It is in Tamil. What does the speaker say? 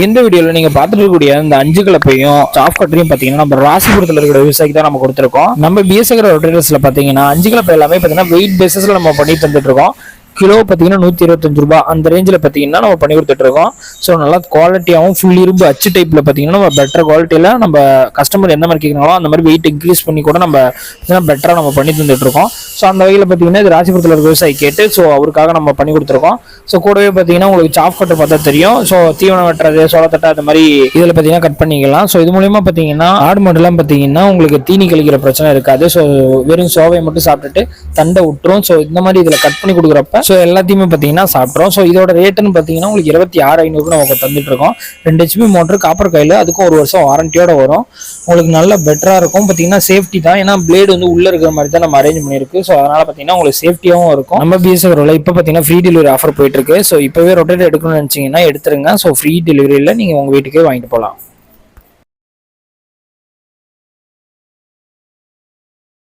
இந்த வீடியோல நீங்க பார்த்துட்டு இருக்கக்கூடிய இந்த 5 கலப்பையும் சாஃப்ட் கட்டரையும் பாத்தீங்கன்னா நம்ம ராசிபுரத்துல இருக்கிற விவசாயிக்கு தான் நம்ம கொடுத்துருக்கோம். நம்ம பிஎஸ்ஐ ரொட்டேட்டர்ஸ்ல பாத்தீங்கன்னா 5 கலப்பை எல்லாமே பாத்தீங்கன்னா வெயிட் பேசிஸ்ல நம்ம பண்ணி தந்துட்டு இருக்கோம். கிலோ பார்த்தீங்கன்னா 125 ரூபாய் அந்த ரேஞ்சில் பார்த்தீங்கன்னா நம்ம பண்ணி கொடுத்துட்டு இருக்கோம். ஸோ நல்லா குவாலிட்டியாகவும் ஃபுல் இரும்பு அச்சு டைப்பில் பார்த்தீங்கன்னா நம்ம பெட்டர் குவாலிட்டியில் நம்ம கஸ்டமர் எந்த மாதிரி கேட்குறாங்களோ அந்த மாதிரி வெயிட் இன்க்ரீஸ் பண்ணி கூட நம்ம பெட்டராக நம்ம பண்ணி தந்துட்டு இருக்கோம். ஸோ அந்த வகையில் பார்த்தீங்கன்னா இது ராசிபுரத்தில் இருக்க விவசாயி கேட்டு ஸோ அவருக்காக நம்ம பண்ணி கொடுத்துருக்கோம். ஸோ கூடவே பார்த்தீங்கன்னா உங்களுக்கு சாஃப்ட் கட்டர் பார்த்தா தெரியும். ஸோ தீவனம் வெட்டுறது சோளத்தட்டை அந்த மாதிரி இதில் பார்த்தீங்கன்னா கட் பண்ணிக்கலாம். ஸோ இது மூலியமாக பார்த்தீங்கன்னா ஆடு மாடுலாம் பார்த்தீங்கன்னா உங்களுக்கு தீனி கழிக்கிற பிரச்சனை இருக்காது. ஸோ வெறும் சோவையை மட்டும் சாப்பிட்டுட்டு தண்டை விட்டுரும். ஸோ இந்த மாதிரி இதில் கட் பண்ணி கொடுக்குறப்ப ஸோ எல்லாத்தையுமே பார்த்தீங்கன்னா சாப்பிட்றோம். ஸோ இதோட ரேட்டுன்னு பார்த்தீங்கன்னா உங்களுக்கு 26,500 நம்ம தந்துட்டு இருக்கோம். 2 HP மோட்டர் காப்பர் கையில், அதுக்கும் 1 வருஷம் வாரண்டியோட வரும். உங்களுக்கு நல்ல பெட்டராக இருக்கும். பார்த்தீங்கன்னா சேஃப்டி தான், ஏன்னா பிளேடு வந்து உள்ள இருக்கிற மாதிரி தான் நம்ம அரேஞ்ச் பண்ணியிருக்கு. ஸோ அதனால பார்த்தீங்கன்னா உங்களுக்கு சேஃப்டியாகவும் இருக்கும். நம்ம பிஎஸ்ஐ இப்போ பார்த்தீங்கன்னா ஃப்ரீ டெலிவரி ஆஃபர் போயிட்டு இருக்கு. ஸோ இப்போவே ரொட்டேட் எடுக்கணும்னு நினச்சிங்கன்னா எடுத்துருங்க. ஸோ ஃப்ரீ டெலிவரியில் நீங்கள் உங்கள் வீட்டுக்கே வாங்கிட்டு போகலாம்.